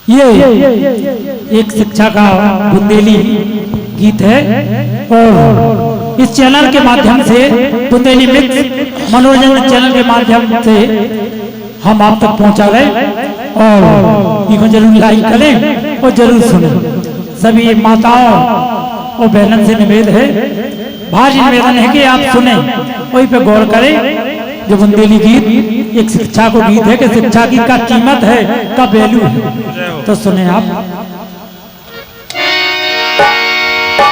ये एक शिक्षा का बुंदेली गीत है और इस चैनल के माध्यम से बुंदेली मिक्स मनोरंजन चैनल के माध्यम से हम आप तक पहुंचा रहे और इनको जरूर लाइक करें और जरूर सुनें। सभी माताओं और बहनों से निवेदन है, भारी निवेदन है कि आप सुने, वही पे गौर करें। जो बुंदेली गीत एक शिक्षा को गीत है कि शिक्षा की क्या कीमत है, का वैल्यू है, तो सुने आप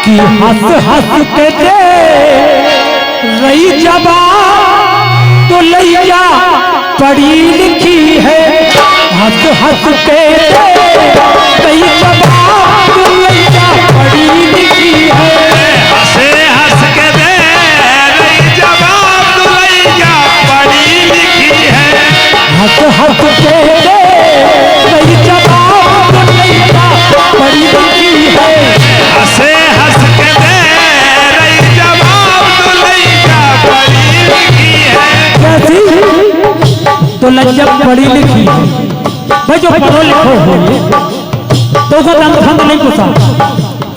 कि हंस हंस के दे रही जबान तो लैया पढ़ी लिखी है, हंस हंस के दे रही जबान तो लैया पढ़ी लिखी है, हंसे हंस के दे रही जबान तो लैया पढ़ी लिखी है, हंस हंस के दे रही जबान तो लैया पढ़ी लिखी है, हंसे हंस के दे रही जबान तो लैया पढ़ी लिखी है। कैसी तो लज्जा पढ़ी लिखी है भाई, जो पढ़ो लिखो हो तो उसको दंड नहीं पूछा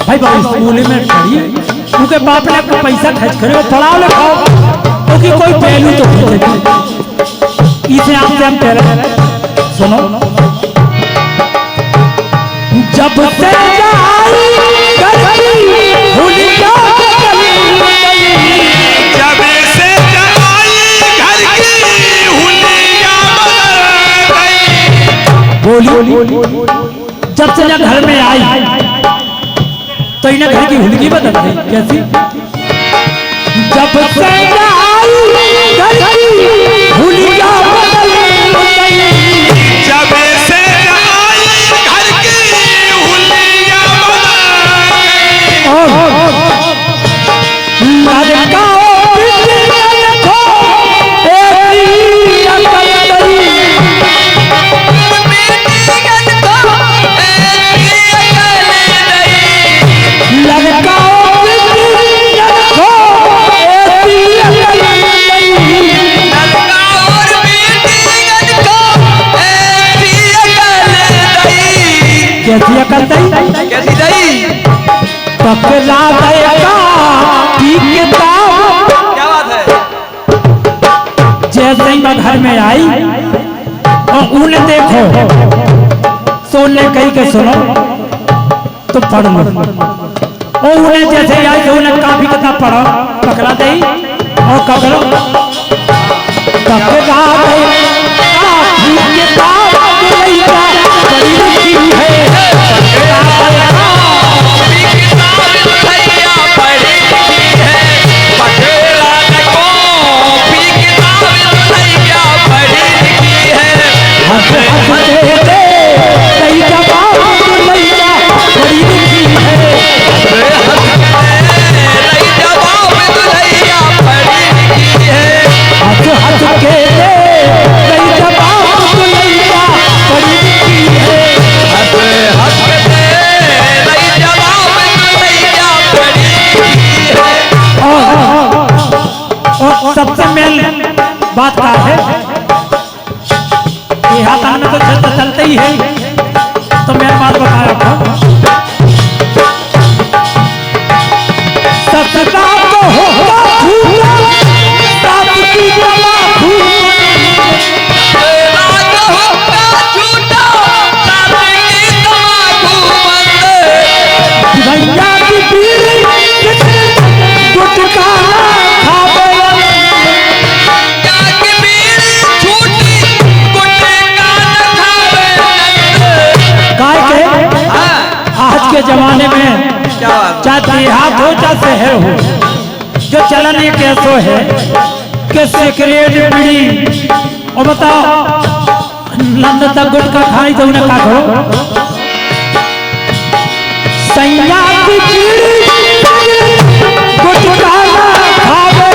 भाई, बाबू स्कूल में पढ़िए, क्योंकि बाप ने आपको पैसा खर्च करे, पढ़ाओ लिखाओ, क्योंकि कोई पहलू तो पूछेगी। इसे आपसे हम कह रहे हैं, सुनो जब से जाई करती भूल जा जब से जलाई घर की हुलिया बदल गई, बोली जब से जब घर में आई तो इन्हें घर की हुलगी बदल गई। कैसी? जब से आई घर की हुलिया बदल गई, जब से जलाई घर की हुलिया बदल गई, लड़काओं बिटिया को एक अकल गई, लड़काओं बिटिया को एक अकल गई। कैसी दई? पकड़ा गया किताब, क्या बात है? जैसे ही मैं घर में आई और उन्हें देखो सोने कही के सुनो तो पढ़ लो, और उन्हें जैसे आई तो उन्हें काफी किताब पढ़ो, पकड़ा दे और करो पकड़ा गया किताब बड़ी लिखी है, सबसे मेन बात क्या है, हाथ में तो चलते ही है, तो मैं बात बता रहा हूँ। सत्ता तो होगा झूठा, साथ की जमा भैया की पीली गुटका खावे, आज के जमाने में चाहे देहात हो चाहे शहर हो, जो चलन ये कैसो है कि सिगरेट बीड़ी और बताओ लंद तक गुटखा खाई तो उन्हें का करो, सैया की बीड़ी गुटखा खावे,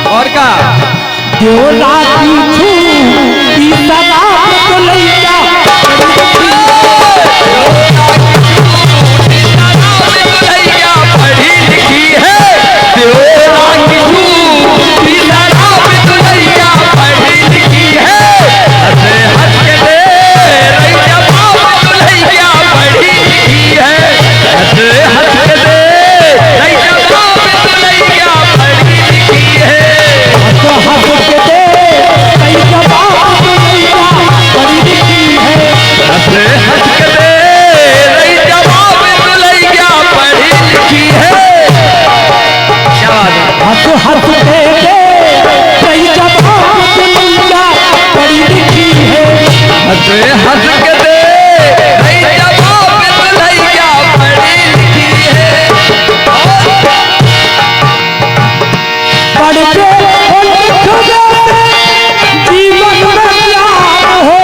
और का देवलाती छू सदा तो लैया पढ़ी लिखी है। हंस हंस के दे सही जवाब दुनिया बड़ी लिखी है। हंस हंस के दे सही जवाब दुनिया बड़ी लिखी है। पढ़ के जीवन में ज्ञान हो।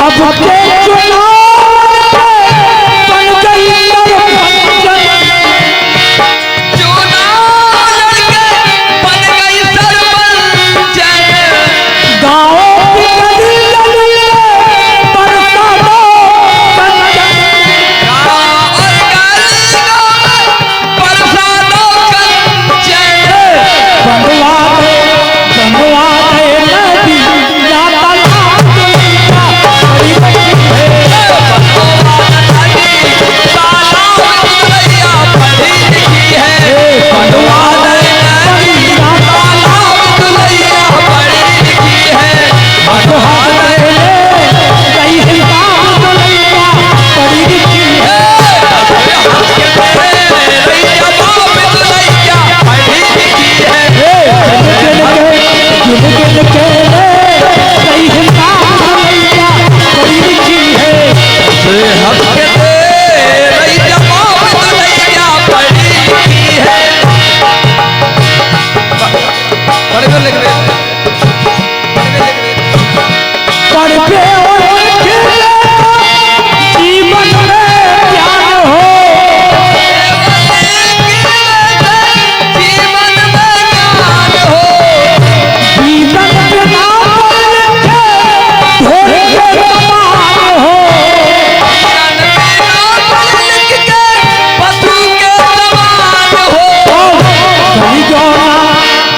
अब के चुनाव बन गई गाँव की गली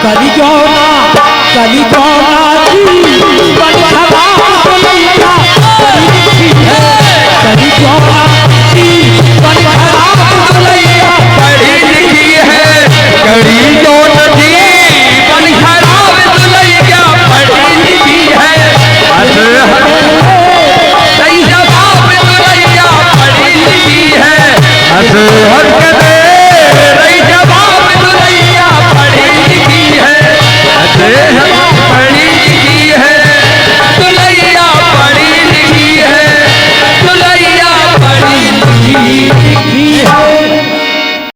गली बरसातों कली गौना जी